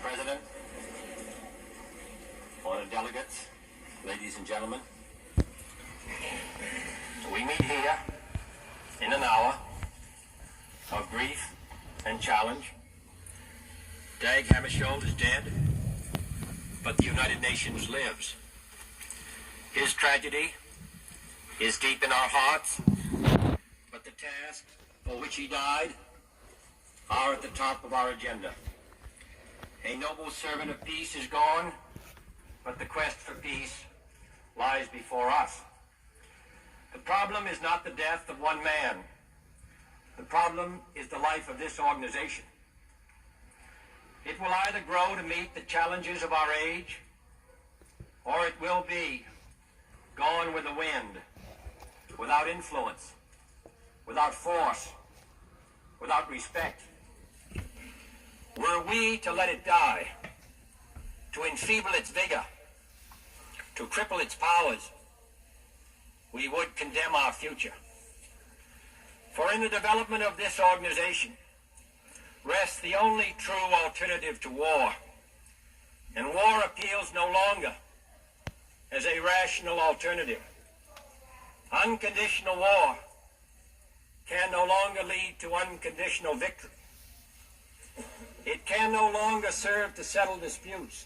President, honored delegates, ladies and gentlemen, we meet here in an hour of grief and challenge. Dag Hammarskjöld is dead, but the United Nations lives. His tragedy is deep in our hearts, but the tasks for which he died are at the top of our agenda. A noble servant of peace is gone, but the quest for peace lies before us. The problem is not the death of one man. The problem is the life of this organization. It will either grow to meet the challenges of our age, or it will be gone with the wind, without influence, without force, without respect. Were we to let it die, to enfeeble its vigor, to cripple its powers, we would condemn our future. For in the development of this organization rests the only true alternative to war, and war appeals no longer as a rational alternative. Unconditional war can no longer lead to unconditional victory. It can no longer serve to settle disputes.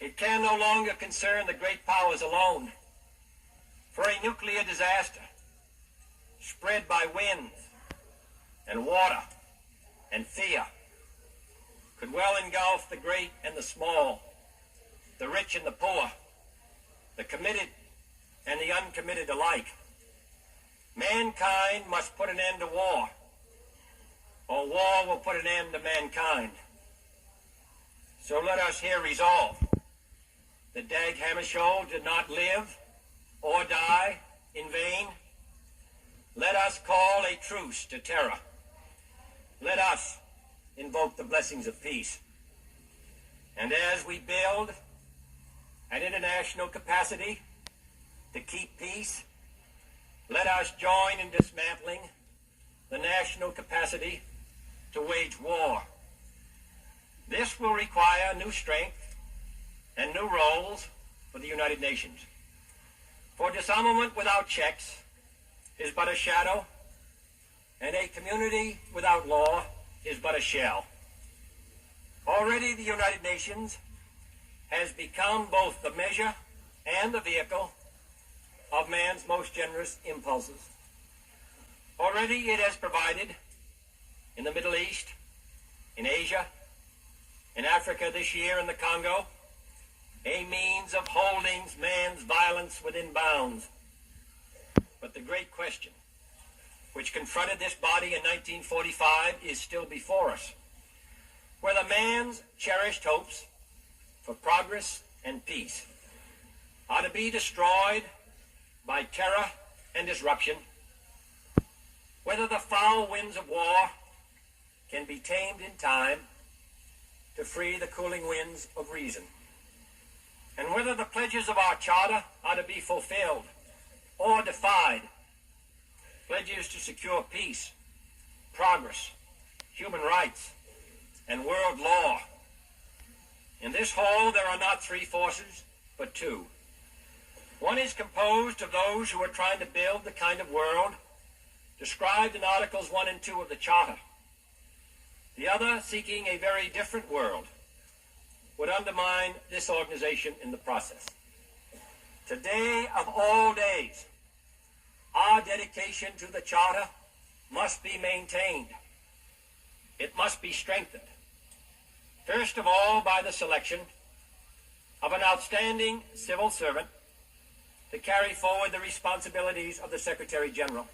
It can no longer concern the great powers alone. For a nuclear disaster spread by winds and water and fear could well engulf the great and the small, the rich and the poor, the committed and the uncommitted alike. Mankind must put an end to war, or war will put an end to mankind. So let us here resolve that Dag Hammarskjöld did not live or die in vain. Let us call a truce to terror. Let us invoke the blessings of peace. And as we build an international capacity to keep peace, let us join in dismantling the national capacity to wage war. This will require new strength and new roles for the United Nations. For disarmament without checks is but a shadow, and a community without law is but a shell. Already the United Nations has become both the measure and the vehicle of man's most generous impulses. Already it has provided in the Middle East, in Asia, in Africa this year in the Congo, a means of holding man's violence within bounds. But the great question which confronted this body in 1945 is still before us, whether man's cherished hopes for progress and peace are to be destroyed by terror and disruption, whether the foul winds of war can be tamed in time to free the cooling winds of reason, and whether the pledges of our charter are to be fulfilled or defied, pledges to secure peace, progress, human rights, and world law. In this whole there are not three forces, but two. One is composed of those who are trying to build the kind of world described in Articles 1 and 2 of the Charter. The other, seeking a very different world, would undermine this organization in the process. Today of all days, our dedication to the Charter must be maintained. It must be strengthened. First of all, by the selection of an outstanding civil servant to carry forward the responsibilities of the Secretary-General.